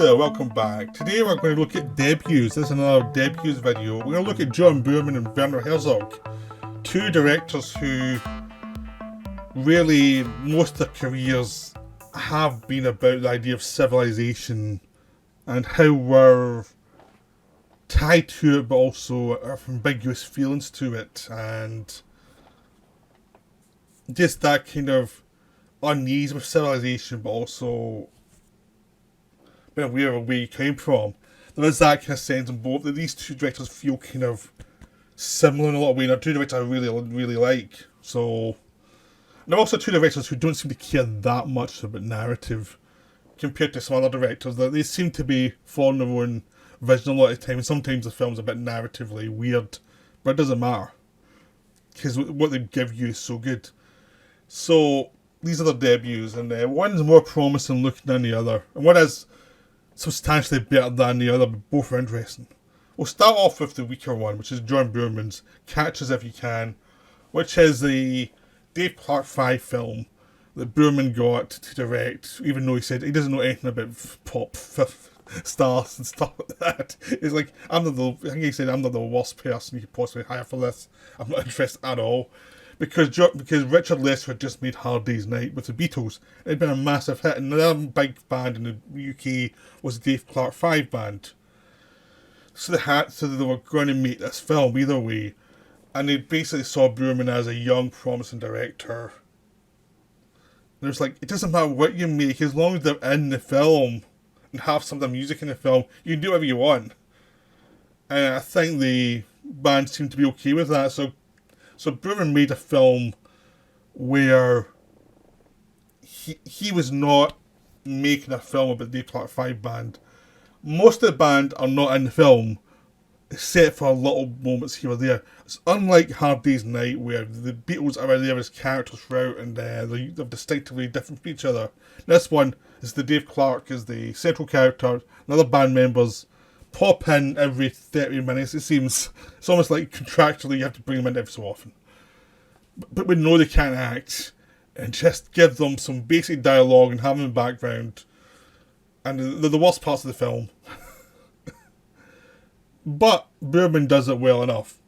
there, welcome back. Today we're going to look at debuts. This is another debuts video. We're going to look at John Boorman and Werner Herzog, two directors who really, most of their careers have been about the idea of civilization and how we're tied to it, but also have ambiguous feelings to it, and just that kind of unease with civilization, but also being aware of where you came from. There is that kind of sense in both that these two directors feel kind of similar in a lot of ways. They're two directors I really like. So, and they're also two directors who don't seem to care that much about narrative compared to some other directors. They seem to be following their own vision a lot of the time, and sometimes the film's a bit narratively weird, but it doesn't matter because what they give you is so good. So these are their debuts, and one's more promising looking than the other, and one is substantially better than the other, but both are interesting. We'll start off with the weaker one, which is John Boorman's Catch Us If You Can, which is the Dave Clark 5 film that Boorman got to direct, even though he said he doesn't know anything about pop stars and stuff like that. It's like, I think he said, I'm not the worst person you could possibly hire for this. I'm not interested at all. Because Richard Lester had just made Hard Day's Night with the Beatles. It had been a massive hit, and another big band in the UK was the Dave Clark 5 band. So they were going to make this film either way, and they basically saw Boorman as a young, promising director. And it was like, it doesn't matter what you make, as long as they're in the film and have some of the music in the film, you can do whatever you want. And I think the band seemed to be okay with that, So Boorman made a film where he was not making a film about the Dave Clark 5 band. Most of the band are not in the film, except for little moments here or there. It's unlike Hard Day's Night, where the Beatles are there as characters throughout, and they're distinctively different from each other. This one is the Dave Clark is the central character, and other band members pop in every 30 minutes, it seems. It's almost like contractually you have to bring them in every so often. But we know they can't act, and just give them some basic dialogue and have them in the background. And they're the worst parts of the film. But Boorman does it well enough.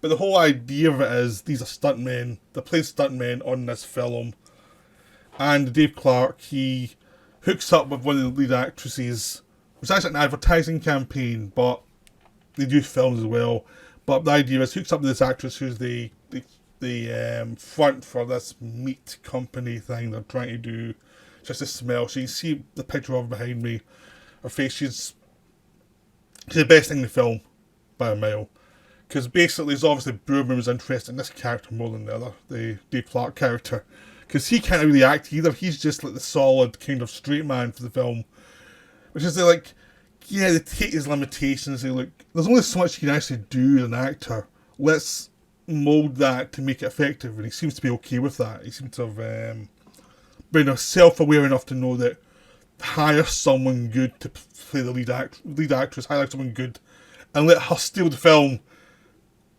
But the whole idea of it is, these are stuntmen. They play stuntmen on this film. And Dave Clark, he hooks up with one of the lead actresses. It's actually an advertising campaign, but they do films as well. But the idea is, hooks up with this actress who's the front for this meat company thing they're trying to do. Just a smell. So you see the picture of her behind me. Her face, she's the best thing in the film by a mile. Because basically, it's obviously Boorman was interested in this character more than the other, the Dave Clark character. Because he can't really act either. He's just like the solid kind of straight man for the film. Which is like, yeah, they take his limitations. They look, there's only so much you can actually do as an actor. Let's mould that to make it effective, and he seems to be okay with that. He seems to have been self-aware enough to know that hire someone good to play the lead actress, hire someone good, and let her steal the film,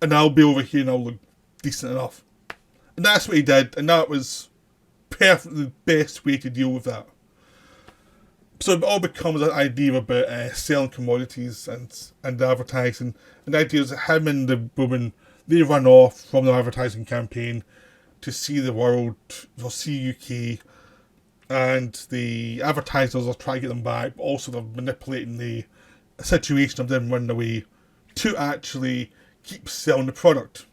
and I'll be over here and I'll look decent enough. And that's what he did, and that was perfectly the best way to deal with that. So it all becomes an idea about selling commodities and advertising. And the idea is that him and the woman, they run off from the advertising campaign to see the world, or see UK, and the advertisers are trying to get them back, but also they're manipulating the situation of them running away to actually keep selling the product.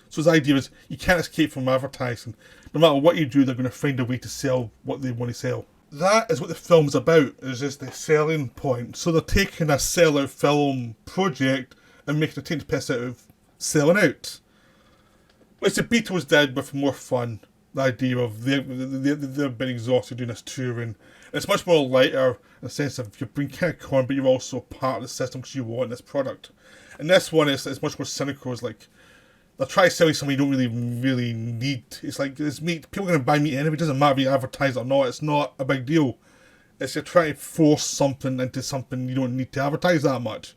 So his idea is, you can't escape from advertising. No matter what you do, they're going to find a way to sell what they want to sell. That is what the film's about, is just the selling point. So they're taking a sellout film project and making a take the piss out of selling out. Which the Beatles did with more fun. The idea of they've been exhausted doing this touring. It's much more lighter in the sense of you're being kind of con, but you're also part of the system because you want this product. And this one is much more cynical. It's like, they're trying to sell you something you don't really need. It's like, it's meat. People are going to buy meat anyway. It doesn't matter if you advertise it or not. It's not a big deal. It's you're trying to force something into something you don't need to advertise that much.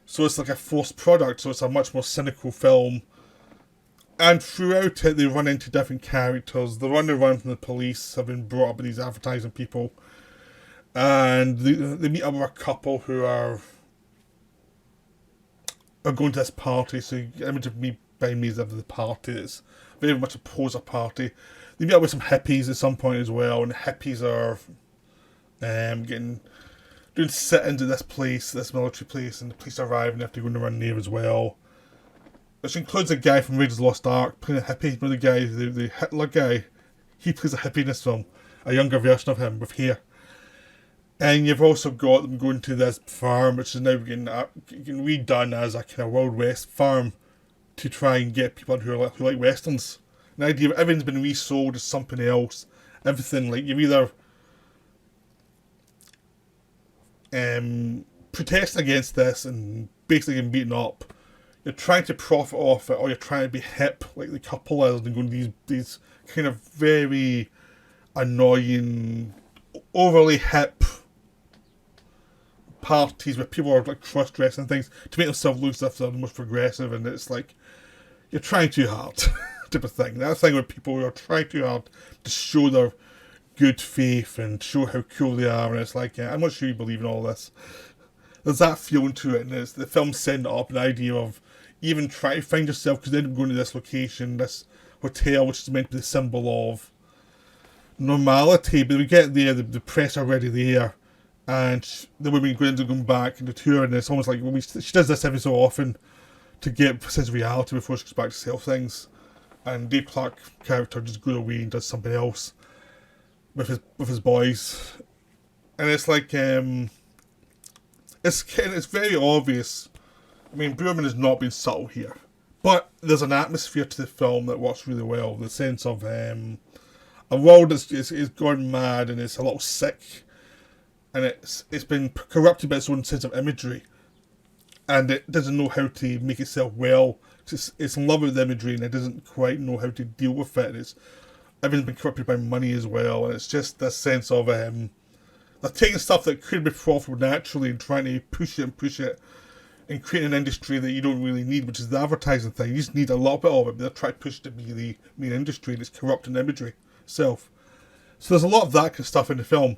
So it's like a forced product. So it's a much more cynical film. And throughout it, they run into different characters. They're on the run from the police, have been brought up with these advertising people. And they meet up with a couple who are going to this party. So the image of me behind me is of the party. It's very much a poser party. They meet up with some hippies at some point as well, and the hippies are doing sit-ins at this place, this military place, and the police arrive and they have to go and run there as well. Which includes a guy from Raiders of the Lost Ark playing a hippie. One of the guys, the Hitler guy, he plays a hippie in this film, a younger version of him with hair. And you've also got them going to this farm, which is now getting redone as a kind of Wild West farm to try and get people who like westerns. The idea of everything's been resold as something else. Everything, like, you're either protesting against this and basically getting beaten up. You're trying to profit off it, or you're trying to be hip, like the couple is, and going to these kind of very annoying, overly hip parties where people are like cross-dressing things to make themselves look as if they're the most progressive, and it's like you're trying too hard type of thing. That thing where people are trying too hard to show their good faith and show how cool they are, and it's like, yeah, I'm not sure you believe in all this. There's that feeling to it, and it's the film setting it up an idea of even trying to find yourself, because they end up going to this location, this hotel, which is meant to be the symbol of normality, but we get there, the press are already there, and the women going back into tour, and it's almost like she does this every so often to get a sense of reality before she goes back to sell things. And Dave Clark's character just goes away and does something else with his boys, and it's like it's very obvious. I mean, Boorman has not been subtle here, but there's an atmosphere to the film that works really well. The sense of a world is gone mad and it's a little sick, and it's been corrupted by its own sense of imagery, and it doesn't know how to make itself well. It's in love with the imagery and it doesn't quite know how to deal with it. Everything's been corrupted by money as well, and it's just this sense of they're taking stuff that could be profitable naturally and trying to push it and create an industry that you don't really need, which is the advertising thing. You just need a little bit of it, but they're trying to push it to be the main industry, and it's corrupting the imagery itself. So there's a lot of that kind of stuff in the film,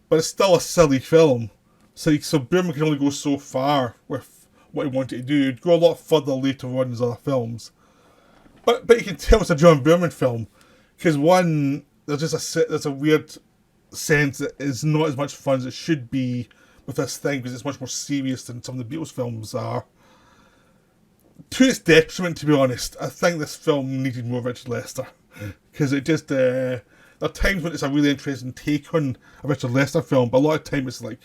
but it's still a silly film. So Boorman can only go so far with what he wanted to do. He'd go a lot further later on in his other films. But you can tell it's a John Boorman film, because one, there's a weird sense that it's not as much fun as it should be with this thing, because it's much more serious than some of the Beatles films are. To its detriment, to be honest, I think this film needed more Richard Lester, because it just there are times when it's a really interesting take on a Richard Lester film, but a lot of time it's like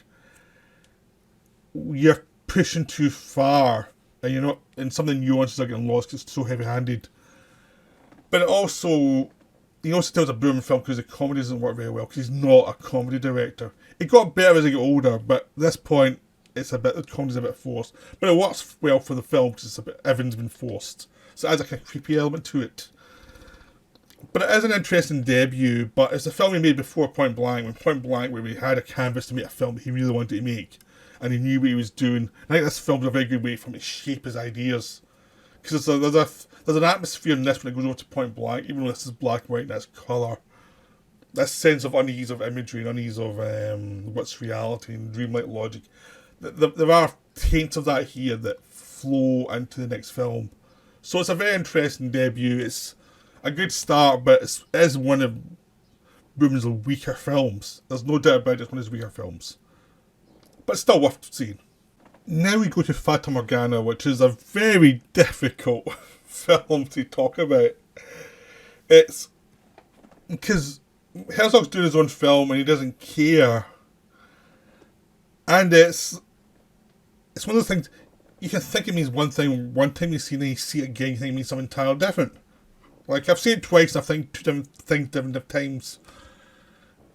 you're pushing too far, and you're not, and some of the nuances are getting lost because it's so heavy-handed. But it also, he also tells a Boorman film because the comedy doesn't work very well, because he's not a comedy director. It got better as I got older, but at this point, the comedy's a bit forced. But it works well for the film because everything's been forced. So it adds a kind of creepy element to it. But it is an interesting debut, but it's a film he made before Point Blank, where he had a canvas to make a film that he really wanted to make, and he knew what he was doing. I think this film's a very good way for him to shape his ideas. Because there's an atmosphere in this when it goes over to Point Blank, even though this is black and white and that's colour. That sense of unease of imagery and unease of what's reality and dreamlike logic. There are taints of that here that flow into the next film. So it's a very interesting debut. It's a good start, but it is one of Boorman's weaker films. There's no doubt about it, it's one of his weaker films. But it's still worth seeing. Now we go to Fata Morgana, which is a very difficult film to talk about. It's because Herzog's doing his own film and he doesn't care. And it's one of those things, you can think it means one thing one time you see it, and you see it again, you think it means something entirely different. Like, I've seen it twice, and I think two different things different times.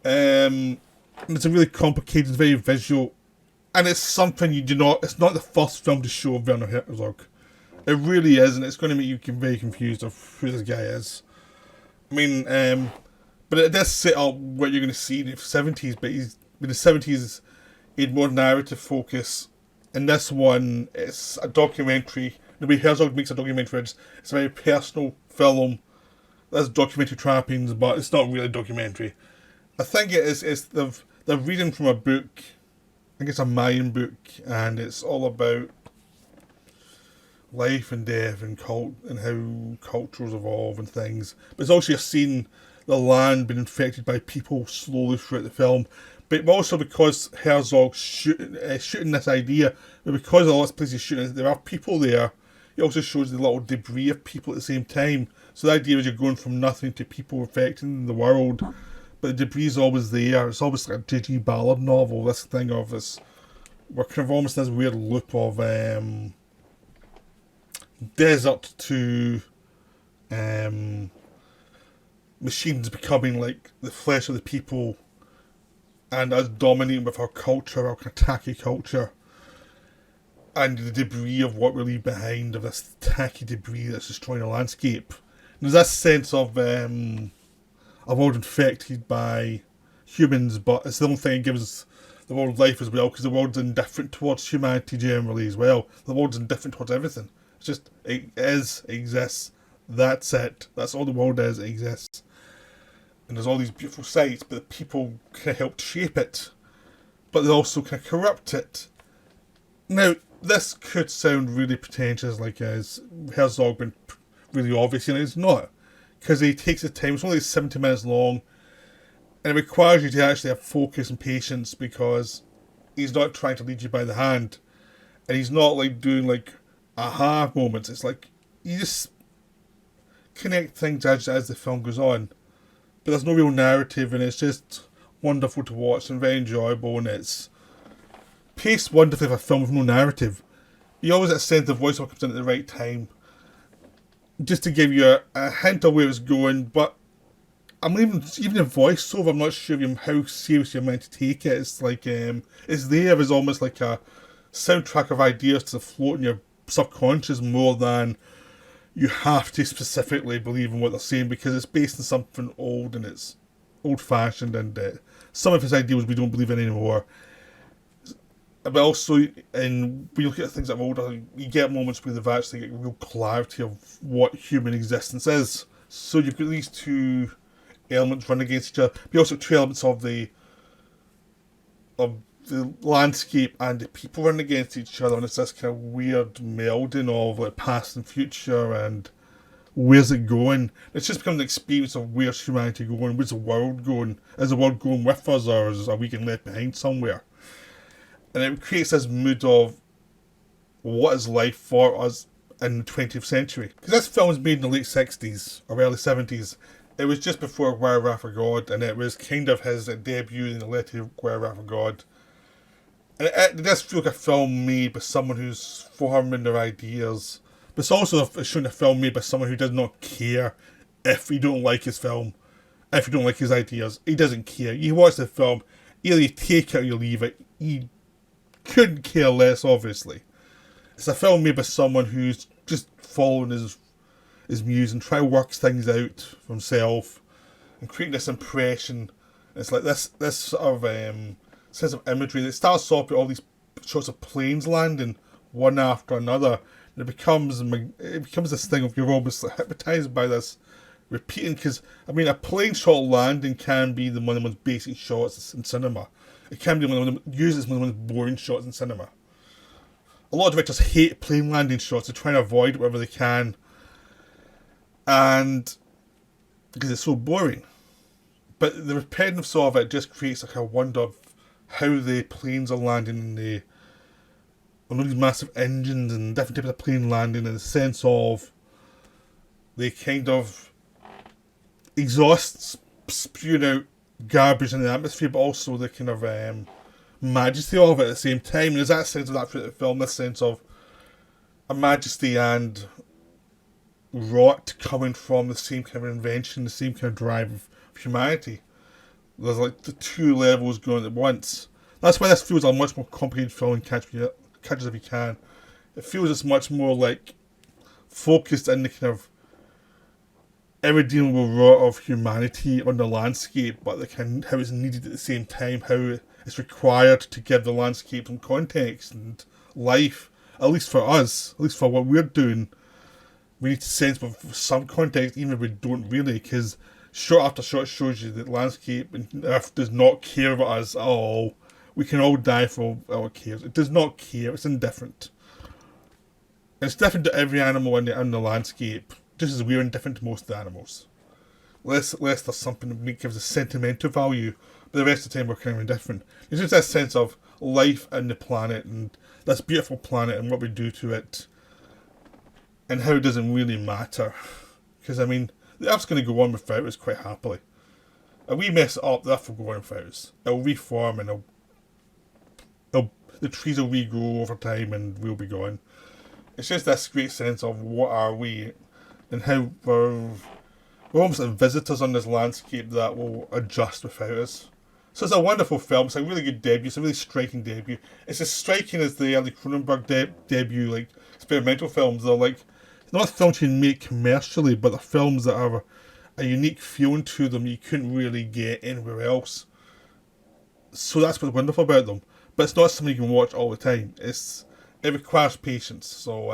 And it's a really complicated, very visual, and it's something it's not the first film to show Werner Herzog. It really is, and it's going to make you very confused of who this guy is. I mean, but it does set up what you're going to see in the 70s, but in the 70s, he had more narrative focus. In this one, it's a documentary. The way Herzog makes a documentary, it's a very personal film. There's documentary trappings, but it's not really a documentary. I think they've They're reading from a book, I think it's a Mayan book, and it's all about life and death and and how cultures evolve and things. But it's also seeing the land being infected by people slowly throughout the film. But also because Herzog's shooting this idea, but because a lot of places shooting, there are people there. It also shows the little debris of people at the same time. So the idea is you're going from nothing to people affecting the world, but the debris is always there. It's almost like a J.G. Ballard novel. This thing of this, we're kind of almost in this weird loop of desert to machines becoming like the flesh of the people, and us dominating with our culture, our kind of tacky culture, and the debris of what we leave behind, of this tacky debris that's destroying the landscape. And there's this sense of a world infected by humans, but it's the only thing that gives the world life as well, because the world's indifferent towards humanity generally as well. The world's indifferent towards everything. It's just, it exists. That's it. That's all the world is, it exists. And there's all these beautiful sights, but the people kind of helped shape it. But they also kind of corrupt it. Now, this could sound really pretentious, like as Herzog been really obvious, and it's not. Because he takes the time, it's only 70 minutes long, and it requires you to actually have focus and patience, because he's not trying to lead you by the hand. And he's not like doing like aha moments. It's like you just connect things as the film goes on. But there's no real narrative, and it's just wonderful to watch and very enjoyable, and it's paced wonderfully for a film with no narrative. You always get a sense the voiceover comes in at the right time, just to give you a hint of where it's going. But I'm even the voiceover, I'm not sure how serious you're meant to take it. It's like it's there as almost like a soundtrack of ideas to float in your subconscious, more than you have to specifically believe in what they're saying, because it's based on something old and it's old-fashioned, and some of his ideas we don't believe in anymore. But also, when you look at things that are older, you get moments where they've actually got real clarity of what human existence is. So you've got these two elements running against each other, but also two elements of the landscape and the people running against each other, and it's this kind of weird melding of like past and future, and where's it going? It's just become an experience of where's humanity going, where's the world going? Is the world going with us, or are we getting left behind somewhere? And it creates this mood of what is life for us in the 20th century. Because this film was made in the late 60s or early 70s. It was just before Where Wrath for God, and it was kind of his debut in the letter of Where Wrath for God. And it does feel like a film made by someone who's forming their ideas. But it's also showing a film made by someone who does not care if you don't like his film, if you don't like his ideas. He doesn't care. You watch the film, either you take it or you leave it. He couldn't care less, obviously. It's a film made by someone who's just following his muse and trying to work things out for himself and creating this impression. It's like this sort of sense of imagery that starts off with all these shots of planes landing one after another, and it becomes this thing of you're almost hypnotized by this repeating. Because I mean, a plane shot landing can be one of the most basic shots in cinema. It can be one of the most boring shots in cinema. A lot of directors hate plane landing shots. They're trying to avoid whatever they can, and because it's so boring. But the repetitiveness of it just creates like a wonder of how the planes are landing on all these massive engines and different types of plane landing, and the sense of they kind of exhaust spewing out garbage in the atmosphere, but also the kind of majesty of it at the same time. And there's that sense of that throughout the film, this sense of a majesty and rot coming from the same kind of invention, the same kind of drive of humanity. There's like the two levels going at once. That's why this feels a much more complicated film and Catch As If You Can. It feels it's much more like focused in the kind of irredeemable rot of humanity on the landscape, but the kind of how it's needed at the same time, how it's required to give the landscape some context and life, at least for us, at least for what we're doing. We need to sense with some context, even if we don't really, because shot after shot shows you that landscape and Earth does not care about us at all. We can all die for all it cares. It does not care. It's indifferent. It's different to every animal in the landscape, just as we're indifferent to most of the animals. Unless there's something that gives us sentimental value, but the rest of the time we're kind of indifferent. It's just this sense of life in the planet and this beautiful planet and what we do to it and how it doesn't really matter. Because, I mean, the Earth's going to go on without us quite happily. If we mess it up, the Earth will go on without us. It'll reform and the trees will regrow over time and we'll be gone. It's just this great sense of what are we and how we're almost like visitors on this landscape that will adjust without us. So it's a wonderful film. It's a really good debut. It's a really striking debut. It's as striking as the early Cronenberg debut, like experimental films. They're like not films you can make commercially, but they're films that have a unique feeling to them you couldn't really get anywhere else. So that's what's wonderful about them. But it's not something you can watch all the time. It requires patience. So,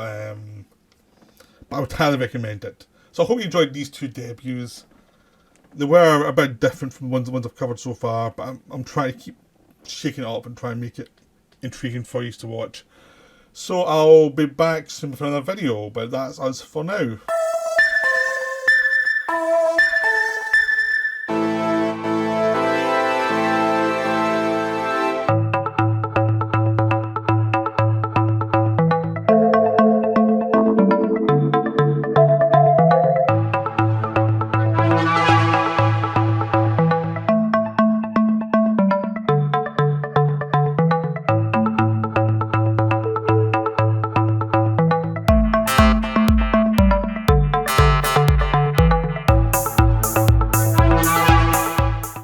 but I would highly recommend it. So I hope you enjoyed these two debuts. They were a bit different from the ones I've covered so far, but I'm trying to keep shaking it up and try and make it intriguing for you to watch. So I'll be back soon with another video, but that's us for now.